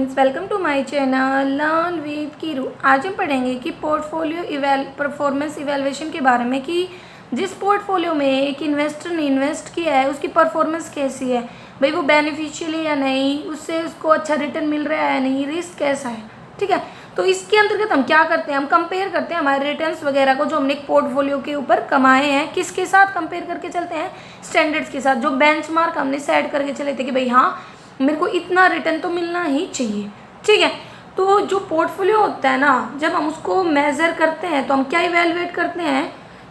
Friends, welcome to my channel learn with Kiru. आज हम पढ़ेंगे कि पोर्टफोलियो परफॉर्मेंस इवैल्यूएशन के बारे में कि जिस पोर्टफोलियो में एक इन्वेस्टर ने इन्वेस्ट किया है उसकी परफॉर्मेंस कैसी है, भाई वो बेनिफिशियल है या नहीं, उससे उसको अच्छा रिटर्न मिल रहा है या नहीं, रिस्क कैसा है। ठीक है, तो इसके अंतर्गत हम क्या करते हैं, हम कंपेयर करते हैं हमारे रिटर्न्स वगैरह को जो हमने एक पोर्टफोलियो के ऊपर कमाए हैं किसके साथ कंपेयर करके चलते हैं, स्टैंडर्ड्स के साथ। जो बेंचमार्क हमने सेट करके चले थे कि भाई हाँ मेरे को इतना रिटर्न तो मिलना ही चाहिए। ठीक है, तो जो पोर्टफोलियो होता है ना, जब हम उसको मेज़र करते हैं तो हम क्या इवेलुएट करते हैं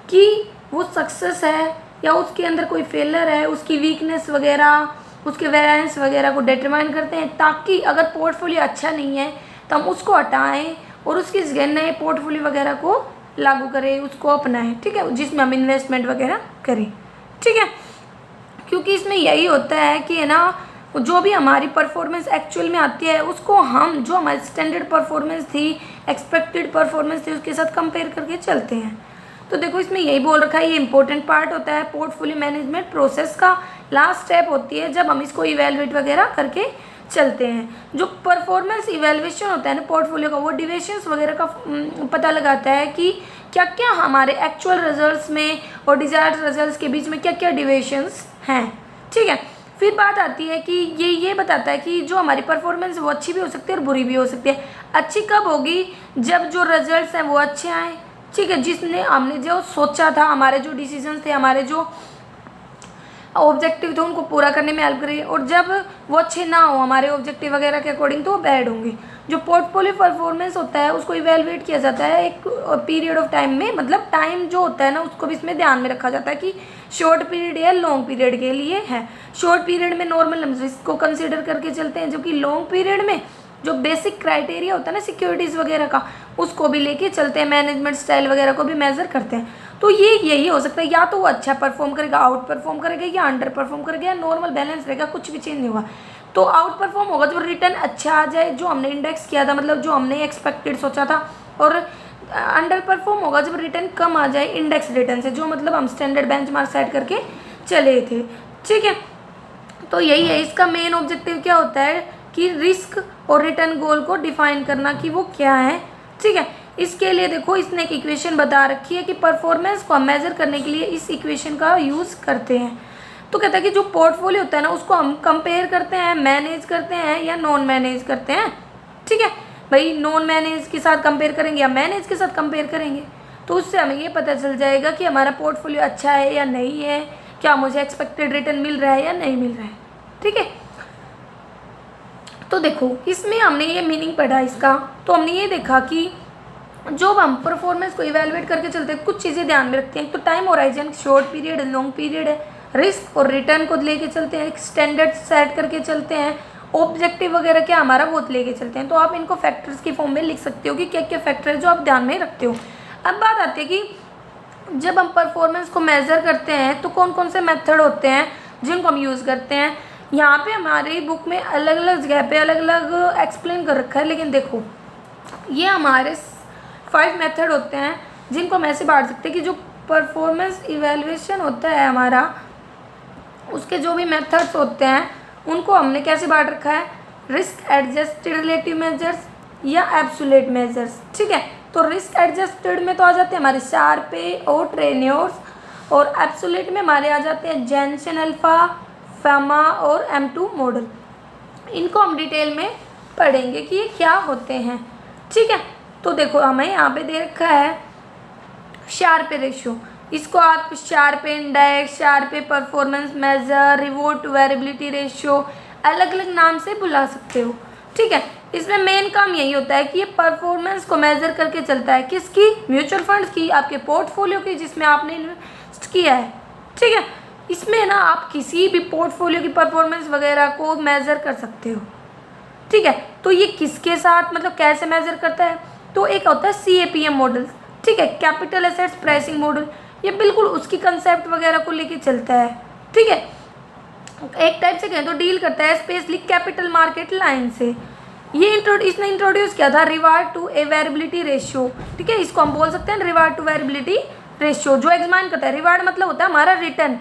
कि वो सक्सेस है या उसके अंदर कोई फेलर है, उसकी वीकनेस वगैरह, उसके वेरिएंस वगैरह को डिटरमाइन करते हैं, ताकि अगर पोर्टफोलियो अच्छा नहीं है तो हम उसको हटाएं और उसकी जगह नए पोर्टफोलियो वगैरह को लागू करें, उसको अपनाएं। ठीक है, जिसमें हम इन्वेस्टमेंट वगैरह करें। ठीक है, क्योंकि इसमें यही होता है कि है ना, जो भी हमारी परफॉर्मेंस एक्चुअल में आती है उसको हम जो हमारी स्टैंडर्ड परफॉर्मेंस थी, एक्सपेक्टेड परफॉर्मेंस थी, उसके साथ कंपेयर करके चलते हैं। तो देखो इसमें यही बोल रखा है, ये इंपॉर्टेंट पार्ट होता है पोर्टफोलियो मैनेजमेंट प्रोसेस का। लास्ट स्टेप होती है जब हम इसको इवेलुएट वगैरह करके चलते हैं। जो परफॉर्मेंस इवेलुएशन होता है ना पोर्टफोलियो का, वो डिविएशंस वगैरह का पता लगाता है कि क्या क्या हमारे एक्चुअल रिजल्ट्स में और डिजायर्ड रिजल्ट्स के बीच में क्या क्या डिविएशंस हैं। ठीक है, फिर बात आती है कि ये बताता है कि जो हमारी परफॉर्मेंस वो अच्छी भी हो सकती है और बुरी भी हो सकती है। अच्छी कब होगी, जब जो रिजल्ट्स हैं वो अच्छे आए। ठीक है, जिसने हमने जो सोचा था, हमारे जो डिसीजंस थे, हमारे जो ऑब्जेक्टिव थे उनको पूरा करने में हेल्प करें। और जब वो अच्छे ना हो हमारे ऑब्जेक्टिव वगैरह के अकॉर्डिंग तो वो बैड होंगे। जो पोर्टफोलियो परफॉर्मेंस होता है उसको इवेलुएट किया जाता है एक पीरियड ऑफ टाइम में, मतलब टाइम जो होता है ना उसको भी इसमें ध्यान में रखा जाता है कि शॉर्ट पीरियड या लॉन्ग पीरियड के लिए है। शॉर्ट पीरियड में नॉर्मल हम रिस्क को कंसिडर करके चलते हैं, जबकि लॉन्ग पीरियड में जो बेसिक क्राइटेरिया होता है ना सिक्योरिटीज़ वगैरह का, उसको भी लेके चलते हैं, मैनेजमेंट स्टाइल वगैरह को भी मेजर करते हैं। तो ये यही हो सकता है, या तो वो अच्छा परफॉर्म करेगा, आउट परफॉर्म करेगा, या अंडर परफॉर्म करेगा, या नॉर्मल बैलेंस रहेगा, कुछ भी चेंज नहीं होगा। तो आउट परफॉर्म होगा जब रिटर्न अच्छा आ जाए, जो हमने इंडेक्स किया था, मतलब जो हमने एक्सपेक्टेड सोचा था। और अंडर परफॉर्म होगा जब रिटर्न कम आ जाए इंडेक्स रिटर्न से, जो मतलब हम स्टैंडर्ड बेंचमार्क सेट करके चले थे। ठीक है, तो यही है, इसका मेन ऑब्जेक्टिव क्या होता है कि रिस्क और रिटर्न गोल को डिफाइन करना कि वो क्या है। ठीक है, इसके लिए देखो इसने एक इक्वेशन बता रखी है कि परफॉर्मेंस को हम मेजर करने के लिए इस इक्वेशन का यूज़ करते हैं। तो कहता है कि जो पोर्टफोलियो होता है ना उसको हम कंपेयर करते हैं, मैनेज करते हैं या नॉन मैनेज करते हैं। ठीक है भाई, नॉन मैनेज के साथ कंपेयर करेंगे या मैनेज के साथ कंपेयर करेंगे, तो उससे हमें ये पता चल जाएगा कि हमारा पोर्टफोलियो अच्छा है या नहीं है, क्या मुझे एक्सपेक्टेड रिटर्न मिल रहा है या नहीं मिल रहा है। ठीक है, तो देखो इसमें हमने ये मीनिंग पढ़ा इसका, तो हमने ये देखा कि जो हम परफॉर्मेंस को इवेलुएट करके चलते हैं कुछ चीज़ें ध्यान में रखते हैं। तो टाइम होराइजन शॉर्ट पीरियड है, लॉन्ग पीरियड है, रिस्क और रिटर्न को लेके चलते हैं, एक स्टैंडर्ड सेट करके चलते हैं, ऑब्जेक्टिव वगैरह क्या हमारा वो लेके चलते हैं। तो आप इनको फैक्टर्स की फॉर्म में लिख सकते हो कि क्या क्या फैक्टर है जो आप ध्यान में रखते हो। अब बात आती है कि जब हम परफॉर्मेंस को मेज़र करते हैं तो कौन कौन से मेथड होते हैं जिनको हम यूज़ करते हैं। यहाँ पे हमारी बुक में अलग अलग जगह पे अलग अलग एक्सप्लेन कर रखा है, लेकिन देखो ये हमारे 5 मेथड होते हैं जिनको हम ऐसे बांट सकते हैं कि जो परफॉर्मेंस इवेलुएशन होता है हमारा, उसके जो भी मेथड्स होते हैं उनको हमने कैसे बांट रखा है, रिस्क एडजस्टेड रिलेटिव मेजर्स या एब्सोल्यूट मेजर्स। ठीक है, तो रिस्क एडजस्टेड में तो आ जाते हैं हमारे शार्पे और ट्रेनियोर्स, और एब्सोल्यूट में हमारे आ जाते हैं जेनसेन अल्फा, फामा और M2 मॉडल। इनको हम डिटेल में पढ़ेंगे कि ये क्या होते हैं। ठीक है, तो देखो हमें यहाँ पे दे रखा है शार्पे रेशियो, इसको आप Sharpe index, Sharpe performance measure, reward to variability ratio, अलग अलग नाम से बुला सकते हो। ठीक है, इसमें मेन काम यही होता है कि ये परफॉर्मेंस को मेजर करके चलता है, किसकी, म्यूचुअल फंड्स की, आपके पोर्टफोलियो की जिसमें आपने इन्वेस्ट किया है। ठीक है, इसमें ना आप किसी भी पोर्टफोलियो की परफॉर्मेंस वगैरह को मेज़र कर सकते हो। ठीक है, तो ये किसके साथ, मतलब कैसे मेज़र करता है, तो एक होता है CAPM मॉडल। ठीक है, कैपिटल एसेट्स प्राइसिंग मॉडल, ये बिल्कुल उसकी कंसेप्ट वगैरह को लेके चलता है। ठीक है, एक टाइप से कहें तो डील करता है स्पेशली कैपिटल मार्केट लाइन से। ये इसने इंट्रोड्यूस किया था रिवार्ड टू वेरिएबिलिटी रेशियो। ठीक है, इसको हम बोल सकते हैं रिवार्ड टू वेरिएबिलिटी रेशियो, जो एग्जामाइन करता है। रिवार्ड मतलब होता है हमारा रिटर्न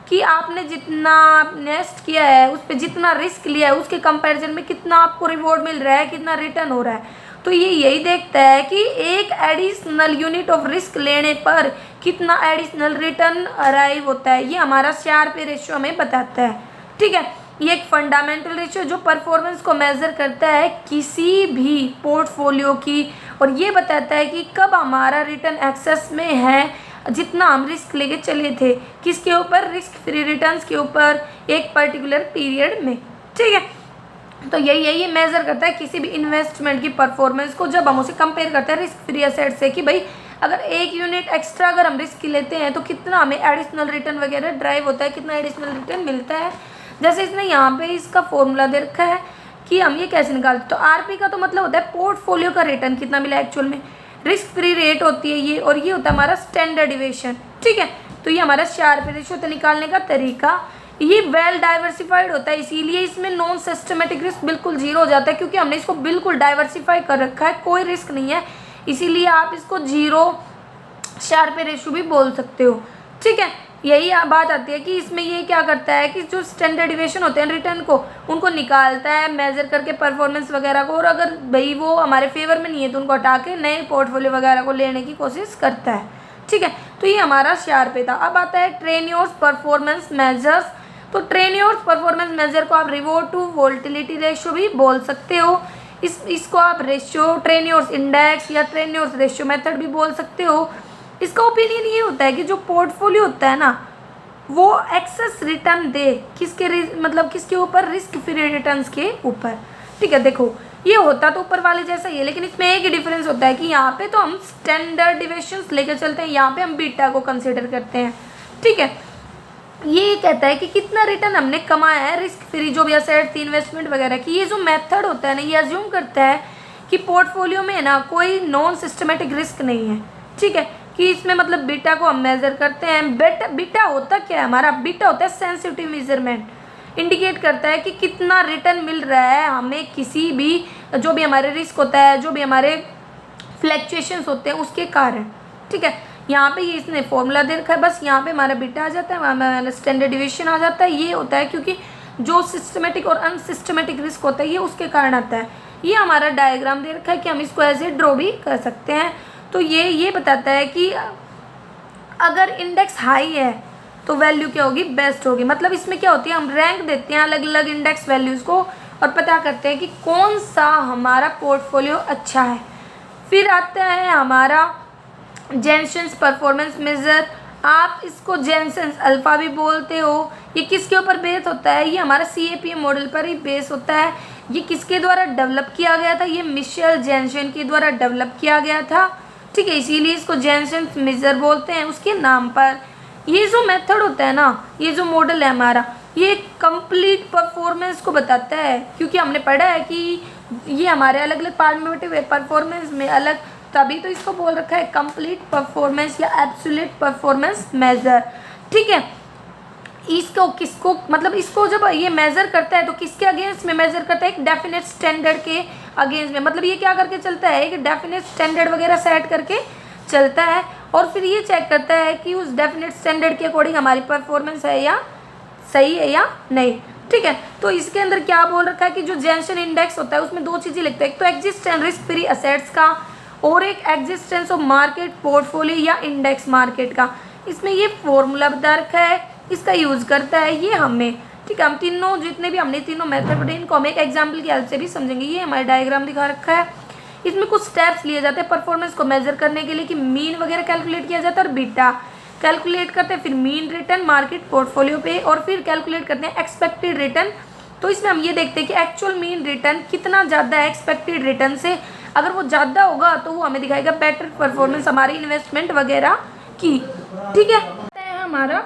कि आपने जितना इन्वेस्ट किया है उस पर जितना रिस्क लिया है उसके कंपैरिजन में कितना आपको रिवॉर्ड मिल रहा है, कितना रिटर्न हो रहा है। तो ये यही देखता है कि एक एडिशनल यूनिट ऑफ रिस्क लेने पर कितना एडिशनल रिटर्न अराइव होता है, ये हमारा शार्पे रेशियो हमें बताता है। ठीक है, ये एक फंडामेंटल रेशियो जो परफॉर्मेंस को मेज़र करता है किसी भी पोर्टफोलियो की, और ये बताता है कि कब हमारा रिटर्न एक्सेस में है जितना हम रिस्क लेके चले थे, किसके ऊपर, रिस्क फ्री रिटर्न्स के ऊपर एक पर्टिकुलर पीरियड में। ठीक है, तो यही है, ये मेज़र करता है किसी भी इन्वेस्टमेंट की परफॉर्मेंस को जब हम उसे कंपेयर करते हैं रिस्क फ्री एसेट से, कि भाई अगर एक यूनिट एक्स्ट्रा अगर हम रिस्क की लेते हैं तो कितना हमें एडिशनल रिटर्न वगैरह ड्राइव होता है, कितना एडिशनल रिटर्न मिलता है। जैसे इसने यहाँ पे इसका फॉर्मूला दे रखा है कि हम ये कैसे निकालते, तो आरपी का तो मतलब होता है पोर्टफोलियो का रिटर्न कितना मिला एक्चुअल में, रिस्क फ्री रेट होती है ये, और ये होता है हमारा स्टैंडर्ड डिविएशन। ठीक है, तो ये हमारा शार्पे रेशियो होता है निकालने का तरीका। ये वेल डाइवर्सिफाइड होता है, इसीलिए इसमें नॉन सिस्टमेटिक रिस्क बिल्कुल जीरो हो जाता है, क्योंकि हमने इसको बिल्कुल डाइवर्सिफाई कर रखा है, कोई रिस्क नहीं है, इसीलिए आप इसको जीरो शार्पे रेशियो भी बोल सकते हो। ठीक है, यही बात आती है कि इसमें ये क्या करता है कि जो स्टैंडर्ड डिविएशन होते हैं रिटर्न को, उनको निकालता है मेजर करके परफॉर्मेंस वगैरह को, और अगर भाई वो हमारे फेवर में नहीं है तो उनको हटा के नए पोर्टफोलियो वगैरह को लेने की कोशिश करता है। ठीक है, तो ये हमारा शार्पे था। अब आता है ट्रेनियोर्स परफॉर्मेंस मेजर्स। तो ट्रेनियोर्स परफॉर्मेंस मेजर को आप रिवॉर्ड टू वोल्टिलिटी रेशियो भी बोल सकते हो, इसको आप रेशियो ट्रेनियोर्स इंडेक्स या ट्रेनियोर्स रेशियो मेथड भी बोल सकते हो। इसका ओपिनियन ये होता है कि जो पोर्टफोलियो होता है ना वो एक्सेस रिटर्न दे किसके मतलब किसके ऊपर, रिस्क फ्री रिटर्न्स के ऊपर। ठीक है, देखो ये होता तो ऊपर वाले जैसा ही है, लेकिन इसमें एक ही डिफरेंस होता है कि यहाँ पे तो हम स्टैंडर्ड डिविएशंस लेकर चलते हैं, यहाँ पे हम बीटा को कंसिडर करते हैं। ठीक है, ये कहता है कि कितना रिटर्न हमने कमाया है रिस्क फ्री जो भी एसेट्स थी इन्वेस्टमेंट वगैरह की। ये जो मेथड होता है ना ये अज्यूम करता है कि पोर्टफोलियो में ना कोई नॉन सिस्टमेटिक रिस्क नहीं है। ठीक है, कि इसमें मतलब बीटा को हम मेज़र करते हैं। बीटा होता क्या है हमारा, बीटा होता है सेंसिटिव मेजरमेंट, इंडिकेट करता है कि कितना रिटर्न मिल रहा है हमें किसी भी जो भी हमारे रिस्क होता है, जो भी हमारे फ्लैक्चुएशंस होते हैं उसके कारण। ठीक है, यहाँ पे ये इसने फॉर्मूला दे रखा है, बस यहाँ पे हमारा बीटा आ जाता है, वहाँ हमारा स्टैंडर्ड डिविएशन आ जाता है। ये होता है क्योंकि जो सिस्टमेटिक और अनसिस्टमेटिक रिस्क होता है ये उसके कारण आता है। ये हमारा डायग्राम दे रखा है कि हम इसको ऐसे ड्रॉ भी कर सकते हैं। तो ये बताता है कि अगर इंडेक्स हाई है तो वैल्यू क्या होगी, बेस्ट होगी। मतलब इसमें क्या होती है, हम रैंक देते हैं अलग अलग इंडेक्स वैल्यूज़ को और पता करते हैं कि कौन सा हमारा पोर्टफोलियो अच्छा है। फिर आता है हमारा जेनसेंस परफॉर्मेंस मेज़र, आप इसको जेनसेंस अल्फ़ा भी बोलते हो। ये किसके ऊपर बेस होता है, ये हमारा CAPM मॉडल पर ही बेस होता है। ये किसके द्वारा डेवलप किया गया था, ये मिशेल जेनसेन के द्वारा डेवलप किया गया था। ठीक है, इसीलिए इसको जेनसेंस मेज़र बोलते हैं उसके नाम पर। ये जो मेथड होता है ना, ये जो मॉडल है हमारा, ये कंप्लीट परफॉर्मेंस को बताता है, क्योंकि हमने पढ़ा है कि ये हमारे अलग अलग पार्ट में बटे हुए परफॉर्मेंस में अलग, तभी तो इसको बोल रखा है कंप्लीट परफॉर्मेंस या एब्सोल्यूट परफॉर्मेंस मेजर। ठीक है, इसको किसको मतलब इसको जब ये मेज़र करता है तो किसके अगेंस्ट में मेज़र करता है, एक डेफिनेट स्टैंडर्ड के अगेंस्ट में। मतलब ये क्या करके चलता है, एक डेफिनेट स्टैंडर्ड वगैरह सेट करके चलता है और फिर ये चेक करता है कि उस डेफिनेट स्टैंडर्ड के अकॉर्डिंग हमारी परफॉर्मेंस है या सही है या नहीं। ठीक है, तो इसके अंदर क्या बोल रखा है कि जो जेनसेन इंडेक्स होता है उसमें दो चीज़ें लिखते हैं, एक तो एग्जिस्टेंस रिस्क फ्री असेट्स का और एक एग्जिस्टेंस ऑफ मार्केट पोर्टफोलियो या इंडेक्स मार्केट का। इसमें ये फॉर्मूला बता रखा है, इसका यूज़ करता है ये हमें। ठीक है, हम तीनों जितने भी हमने तीनों मेथड पढ़े इनको हम एक एग्जाम्पल की हेल्प से भी समझेंगे। ये हमारा डायग्राम दिखा रखा है, इसमें कुछ स्टेप्स लिए जाते हैं परफॉर्मेंस को मेजर करने के लिए कि मीन वगैरह कैलकुलेट किया जाता है और बीटा कैलकुलेट करते हैं, फिर मीन रिटर्न मार्केट पोर्टफोलियो पे, और फिर कैलकुलेट करते हैं एक्सपेक्टेड रिटर्न। तो इसमें हम ये देखते हैं कि एक्चुअल मीन रिटर्न कितना ज़्यादा है एक्सपेक्टेड रिटर्न से, अगर वो ज़्यादा होगा तो वो हमें दिखाएगा बेटर परफॉर्मेंस हमारी इन्वेस्टमेंट वगैरह की। ठीक है, हमारा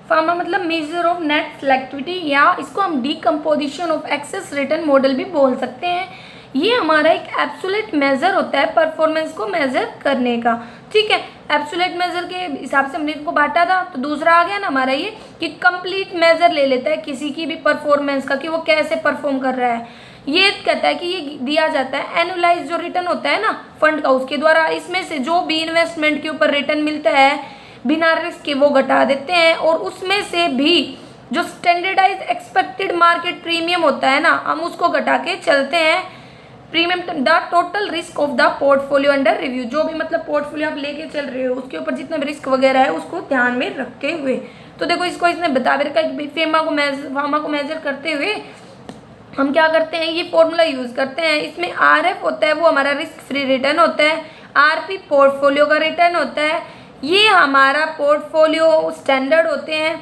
फार्मा मतलब मेजर ऑफ नेट सेलेक्टिविटी, या इसको हम decomposition of excess return model भी बोल सकते हैं। ये हमारा एक एब्सोल्यूट मेजर होता है परफॉर्मेंस को मेजर करने का। ठीक है, एब्सोल्यूट मेजर के हिसाब से हमने इनको बांटा था। तो दूसरा आ गया ना हमारा ये कि कंप्लीट मेजर ले लेता है किसी की भी परफॉर्मेंस का कि वो कैसे परफॉर्म कर रहा है। ये कहता है कि ये दिया जाता है एनुलाइज जो रिटर्न होता है ना फंड का, उसके द्वारा इसमें से जो भी इन्वेस्टमेंट के ऊपर रिटर्न मिलता है बिना रिस्क के वो घटा देते हैं, और उसमें से भी जो स्टैंडर्डाइज एक्सपेक्टेड मार्केट प्रीमियम होता है ना, हम उसको घटा के चलते हैं। Premium the total risk of the portfolio under review, जो भी मतलब पोर्टफोलियो आप लेके चल रहे हो उसके ऊपर जितना भी रिस्क वगैरह है उसको ध्यान में रखते हुए। तो देखो इसको इसने बता भी रखा है कि फार्मा को मेजर करते हुए हम क्या करते हैं, ये फॉर्मूला यूज़ करते हैं। इसमें RF होता है वो हमारा रिस्क फ्री रिटर्न होता है, RP पोर्टफोलियो का रिटर्न होता है, ये हमारा पोर्टफोलियो स्टैंडर्ड होते हैं,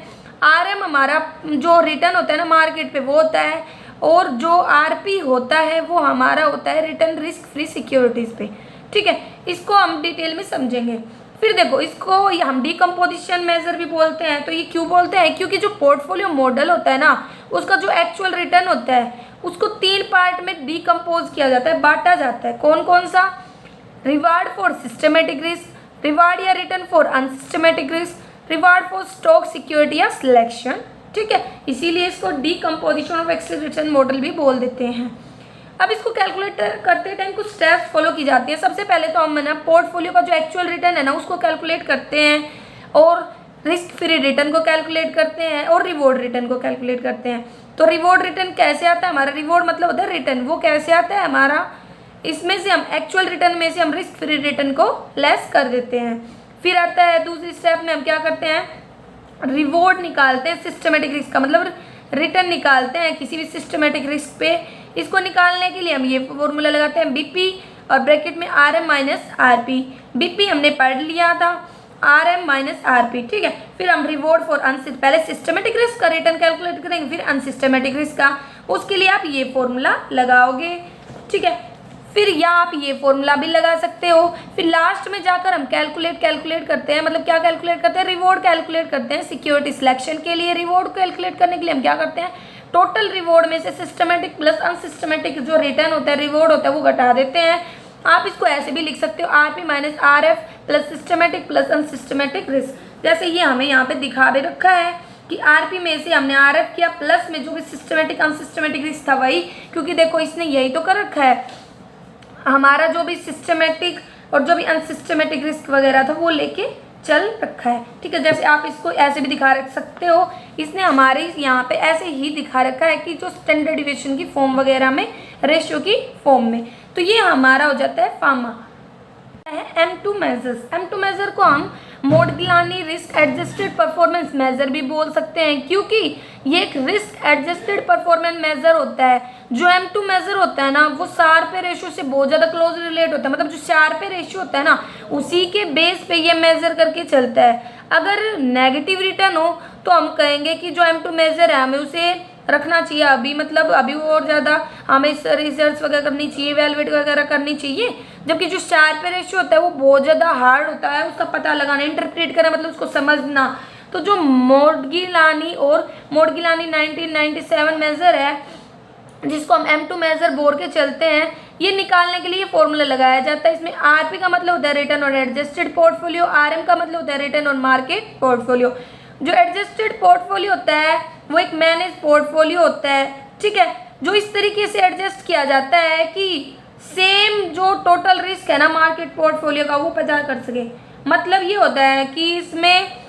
RM हमारा जो रिटर्न होता है ना मार्केट पे वो होता है, और जो RP होता है वो हमारा होता है रिटर्न रिस्क फ्री सिक्योरिटीज़ पे। ठीक है, इसको हम डिटेल में समझेंगे। फिर देखो इसको हम डीकम्पोजिशन मेजर भी बोलते हैं। तो ये क्यों बोलते हैं, क्योंकि जो पोर्टफोलियो मॉडल होता है ना उसका जो एक्चुअल रिटर्न होता है उसको 3 पार्ट में डीकम्पोज किया जाता है, बांटा जाता है। कौन कौन सा, reward for systematic risk, reward या return for unsystematic risk, reward for stock security या सिलेक्शन। ठीक है, इसीलिए इसको decomposition of excess return model भी बोल देते हैं। अब इसको कैलकुलेट करते टाइम कुछ स्टेप्स फॉलो की जाती है। सबसे पहले तो हम ना पोर्टफोलियो का जो एक्चुअल रिटर्न है ना उसको कैलकुलेट करते हैं, और रिस्क फ्री रिटर्न को कैलकुलेट करते हैं, और रिवॉर्ड रिटर्न को कैलकुलेट करते हैं। तो रिवॉर्ड रिटर्न कैसे आता है, हमारा रिवॉर्ड मतलब होता है रिटर्न, वो कैसे आता है हमारा, इसमें से हम एक्चुअल रिटर्न में से हम रिस्क फ्री रिटर्न को लेस कर देते हैं। फिर आता है दूसरी स्टेप में हम क्या करते हैं, रिवॉर्ड निकालते हैं सिस्टमेटिक रिस्क का, मतलब रिटर्न निकालते हैं किसी भी सिस्टमेटिक रिस्क पे। इसको निकालने के लिए हम ये फॉर्मूला लगाते हैं BP और ब्रैकेट में RM माइनस RP। BP हमने पढ़ लिया था, RM माइनस RP। ठीक है, फिर हम रिवॉर्ड फॉर पहले सिस्टमेटिक रिस्क का रिटर्न कैलकुलेट करेंगे, फिर अनसिस्टमेटिक रिस्क का, उसके लिए आप ये फॉर्मूला लगाओगे। ठीक है, फिर या आप ये फॉर्मूला भी लगा सकते हो। फिर लास्ट में जाकर हम कैलकुलेट करते हैं, मतलब क्या कैलकुलेट करते हैं, रिवॉर्ड कैलकुलेट करते हैं। सिक्योरिटी सिलेक्शन के लिए रिवॉर्ड कैलकुलेट करने के लिए हम क्या करते हैं, टोटल रिवॉर्ड में से सिस्टमेटिक प्लस अनसिस्टमेटिक जो रिटर्न होता है रिवॉर्ड होता है वो घटा देते हैं। आप इसको ऐसे भी लिख सकते हो, RP minus RF plus systematic plus unsystematic risk. जैसे ये हमें यहाँ पे दिखा भी रखा है कि RP में से हमने RF किया, प्लस में जो भी सिस्टमेटिक अनसिस्टमेटिक रिस्क था वही, क्योंकि देखो इसने यही तो कर रखा है, हमारा जो भी सिस्टमेटिक और जो भी अनसिस्टमेटिक रिस्क वगैरह था वो लेके चल रखा है। ठीक है, जैसे आप इसको ऐसे भी दिखा रख सकते हो, इसने हमारे यहाँ पे ऐसे ही दिखा रखा है कि जो स्टैंडर्ड डिविएशन की फॉर्म वगैरह में, रेशियो की फॉर्म में। तो ये हमारा हो जाता है pharma. M2 measures, M2 major को हम मोडिग्लानी रिस्क एडजस्टेड परफॉर्मेंस मेजर भी बोल सकते हैं, क्योंकि ये एक रिस्क एडजस्टेड परफॉर्मेंस मेजर होता है। जो M2 मेजर होता है ना वो शार्प रेशियो से बहुत ज़्यादा क्लोज रिलेट होता है, मतलब जो शार्प रेशियो होता है ना उसी के बेस पे ये मेजर करके चलता है। अगर नेगेटिव रिटर्न हो तो हम कहेंगे कि जो M2 मेजर है हमें उसे रखना चाहिए अभी, मतलब अभी और ज़्यादा हमें रिसर्च वगैरह करनी चाहिए, वैल्यूएट वगैरह करनी चाहिए। जबकि जो शार्प रेशियो होता है वो बहुत ज़्यादा हार्ड होता है उसका पता लगाना, इंटरप्रेट करना, मतलब उसको समझना। तो जो मोडगिलानी 1997 मेजर है जिसको हम M2 मेजर बोल के चलते हैं, ये निकालने के लिए फॉर्मूला लगाया जाता है। इसमें RP का मतलब होता है return on adjusted portfolio, RM का मतलब होता है रिटर्न ऑन मार्केट पोर्टफोलियो। जो एडजस्टेड पोर्टफोलियो होता है वो एक मैनेज पोर्टफोलियो होता है। ठीक है, जो इस तरीके से एडजस्ट किया जाता है कि सेम जो टोटल रिस्क है ना मार्केट पोर्टफोलियो का वो पता कर सके। मतलब ये होता है कि इसमें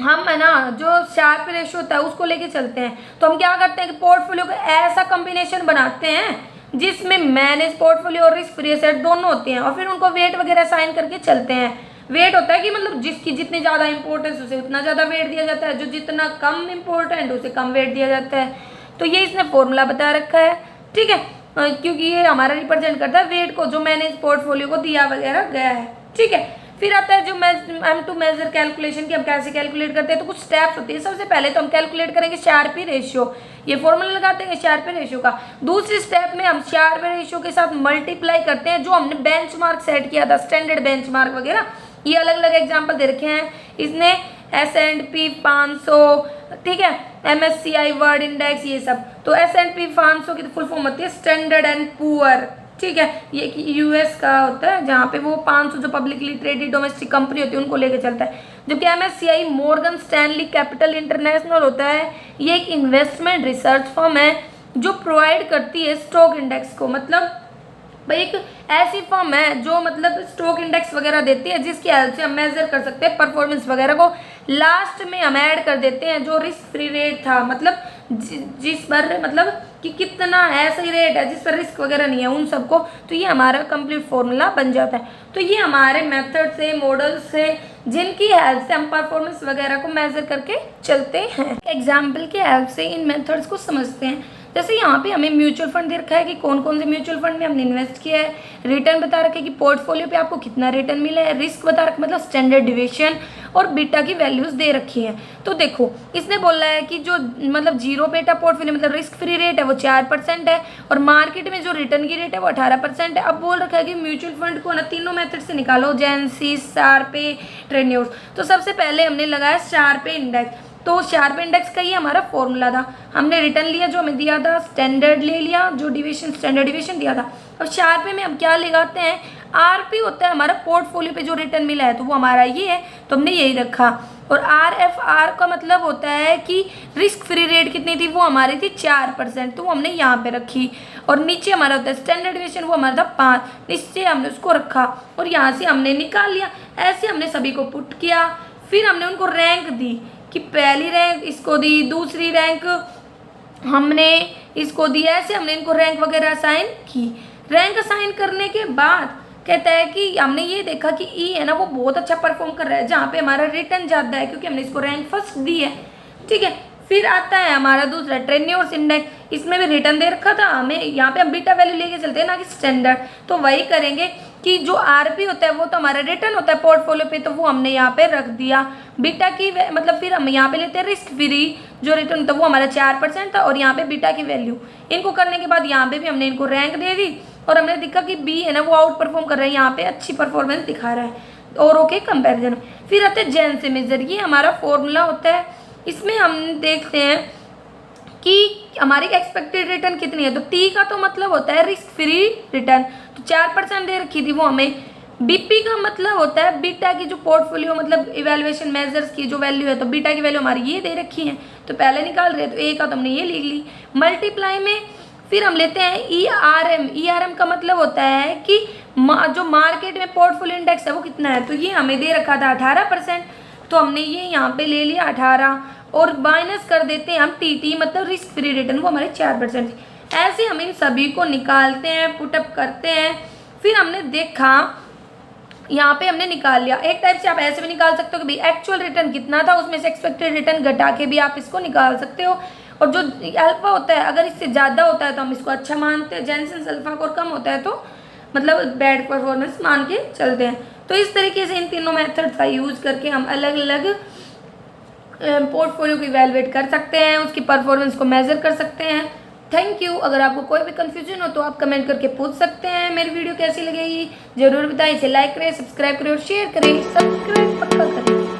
हम है ना जो शार्प रेशियो होता है उसको लेके चलते हैं। तो हम क्या करते हैं कि पोर्टफोलियो का ऐसा कॉम्बिनेशन बनाते हैं जिसमें मैनेज पोर्टफोलियो और रिस्क फ्री एसेट दोनों होते हैं, और फिर उनको वेट वगैरह साइन करके चलते हैं। वेट होता है कि मतलब जिसकी जितनी ज़्यादा इंपॉर्टेंस उसे उतना ज़्यादा वेट दिया जाता है, जो जितना कम इंपॉर्टेंट उसे कम वेट दिया जाता है। तो ये इसने फॉर्मूला बता रखा है। ठीक है, क्योंकि ये हमारा रिप्रेजेंट करता है वेट को जो मैनेज पोर्टफोलियो को दिया वगैरह गया है। ठीक है, फिर आता है जो M2 मेजर कैलकुलेशन की हम कैसे कैलकुलेट करते हैं। तो कुछ स्टेप्स होती है। सबसे पहले तो हम कैलकुलेट करेंगे शार्पी रेशियो, ये फॉर्मूला लगाते हैं शार्पी रेशियो का। दूसरी स्टेप में हम शार्पी रेशियो के साथ मल्टीप्लाई करते हैं जो हमने बेंचमार्क सेट किया था, स्टैंडर्ड बेंचमार्क वगैरह। ये अलग अलग एग्जाम्पल दे रखे हैं इसने, S&P 500, ठीक है, MSCI वर्ल्ड इंडेक्स, ये सब। तो S&P 500 की तो फुल फॉर्म होती है स्टैंडर्ड एंड पुअर। ठीक है, ये US का होता है जहाँ पे वो 500 जो पब्लिकली ट्रेडेड डोमेस्टिक कंपनी होती है उनको लेके चलता है। जबकि MSCI Morgan Stanley capital international होता है, ये एक इन्वेस्टमेंट रिसर्च फर्म है जो प्रोवाइड करती है स्टॉक इंडेक्स को, मतलब भाई एक ऐसी फर्म है जो मतलब स्टॉक इंडेक्स वगैरह देती है, जिसकी हेल्प से हम मेजर कर सकते हैं परफॉर्मेंस वगैरह को। लास्ट में हम ऐड कर देते हैं जो रिस्क फ्री रेट था, मतलब जिस पर मतलब कि कितना ऐसा ही रेट है जिस पर रिस्क वगैरह नहीं है उन सबको, तो ये हमारा कंप्लीट फॉर्मूला बन जाता है। तो ये हमारे मेथड से, मॉडल से, जिनकी हेल्प से हम परफॉर्मेंस वगैरह को मेजर करके चलते हैं। एग्जाम्पल के हेल्प से इन मेथड्स को समझते हैं। जैसे यहाँ पे हमें म्यूचुअल फंड दे रखा है कि कौन कौन से म्यूचुअल फंड में हमने इन्वेस्ट किया है, रिटर्न बता रखा है कि पोर्टफोलियो पे आपको कितना रिटर्न मिला है, रिस्क बता रखा मतलब स्टैंडर्ड डिविएशन, और बीटा की वैल्यूज दे रखी है। तो देखो इसने बोला है कि जो मतलब जीरो बेटा पोर्टफोलियो मतलब रिस्क फ्री रेट है वो 4% है, और मार्केट में जो रिटर्न की रेट है वो 18% है। अब बोल रखा है कि म्यूचुअल फंड को ना तीनों मेथड से निकालो, जैनसी, शार्पे, ट्रेन्योर्स। तो सबसे पहले हमने लगाया शार्पे इंडेक्स। तो शार्प इंडेक्स का ये हमारा फॉर्मूला था। हमने रिटर्न लिया जो हमें दिया था, स्टैंडर्ड ले लिया जो डिविएशन स्टैंडर्ड डिविएशन दिया था। और शार्पे में हम क्या लगाते हैं, आरपी होता है हमारा पोर्टफोलियो पे जो रिटर्न मिला है, तो वो हमारा ये है, तो हमने यही रखा। और आरएफआर का मतलब होता है कि रिस्क फ्री रेट कितनी थी, वो हमारी थी 4%, तो वो हमने यहाँ पे रखी। और नीचे हमारा होता है स्टैंडर्ड डिविएशन, वो हमारा था 5, नीचे हमने उसको रखा और यहाँ से हमने निकाल लिया। ऐसे हमने सभी को पुट किया, फिर हमने उनको रैंक दी कि पहली रैंक इसको दी, दूसरी रैंक हमने इसको दी, ऐसे हमने इनको रैंक वगैरह असाइन की। रैंक असाइन करने के बाद कहता है कि हमने ये देखा कि ई है ना वो बहुत अच्छा परफॉर्म कर रहा है, जहाँ पे हमारा रिटर्न ज़्यादा है क्योंकि हमने इसको रैंक फर्स्ट दी है, ठीक है। फिर आता है हमारा दूसरा ट्रेन्योर्स इंडेक्स, इसमें भी रिटर्न दे रखा था हमें, यहाँ पे हम बीटा वैल्यू लेके चलते हैं ना कि स्टैंडर्ड, तो वही करेंगे कि जो आरपी होता है वो तो हमारा रिटर्न होता है पोर्टफोलियो पे, तो वो हमने यहाँ पे रख दिया। बीटा की मतलब फिर हम यहाँ पे लेते हैं रिस्क फ्री जो रिटर्न था वो हमारा 4% था, और यहाँ पे बीटा की वैल्यू। इनको करने के बाद यहाँ पे भी हमने इनको रैंक दे दी, और हमने देखा कि बी है ना वो आउट परफॉर्म कर रहा है, यहाँ पे अच्छी परफॉर्मेंस दिखा रहा है औरों के कंपेरिजन में। फिर आते हैं जैन से मेजर, ये हमारा फॉर्मूला होता है। इसमें हम देखते हैं कि हमारी एक्सपेक्टेड रिटर्न कितनी है, तो टी का तो मतलब होता है रिस्क फ्री रिटर्न, तो 4% दे रखी थी वो हमें। बीपी का मतलब होता है बीटा की जो पोर्टफोलियो मतलब इवैल्यूएशन मेजर्स की जो वैल्यू है, तो बीटा की वैल्यू हमारी ये दे रखी है, तो पहले निकाल रहे हैं, तो ए का तो हमने ये लिख ली। मल्टीप्लाई में फिर हम लेते हैं ईआरएम। ईआरएम का मतलब होता है कि जो मार्केट में पोर्टफोलियो इंडेक्स है वो कितना है, तो ये हमें दे रखा था 18%, तो हमने ये यहाँ पे ले लिया 18, और माइनस कर देते हैं हम टी मतलब रिस्क फ्री रिटर्न, वो हमारे 4% थी। ऐसे हम इन सभी को निकालते हैं, पुटअप करते हैं। फिर हमने देखा यहाँ पे हमने निकाल लिया। एक टाइप से आप ऐसे भी निकाल सकते हो कि भाई एक्चुअल रिटर्न कितना था, उसमें से एक्सपेक्टेड रिटर्न घटा के भी आप इसको निकाल सकते हो। और जो अल्फा होता है अगर इससे ज़्यादा होता है तो हम इसको अच्छा मानते हैं, जेनसेंस अल्फा और कम होता है तो मतलब बैड परफॉर्मेंस मान के चलते हैं। तो इस तरीके से इन तीनों मेथड का यूज़ करके हम अलग अलग पोर्टफोलियो को इवैल्यूएट कर सकते हैं, उसकी परफॉर्मेंस को मेजर कर सकते हैं। Thank you. अगर आपको कोई भी कन्फ्यूजन हो तो आप कमेंट करके पूछ सकते हैं। मेरी वीडियो कैसी लगेगी ज़रूर बताएं, इसे लाइक करें, सब्सक्राइब करें और शेयर करें। सब्सक्राइब पक्का करें।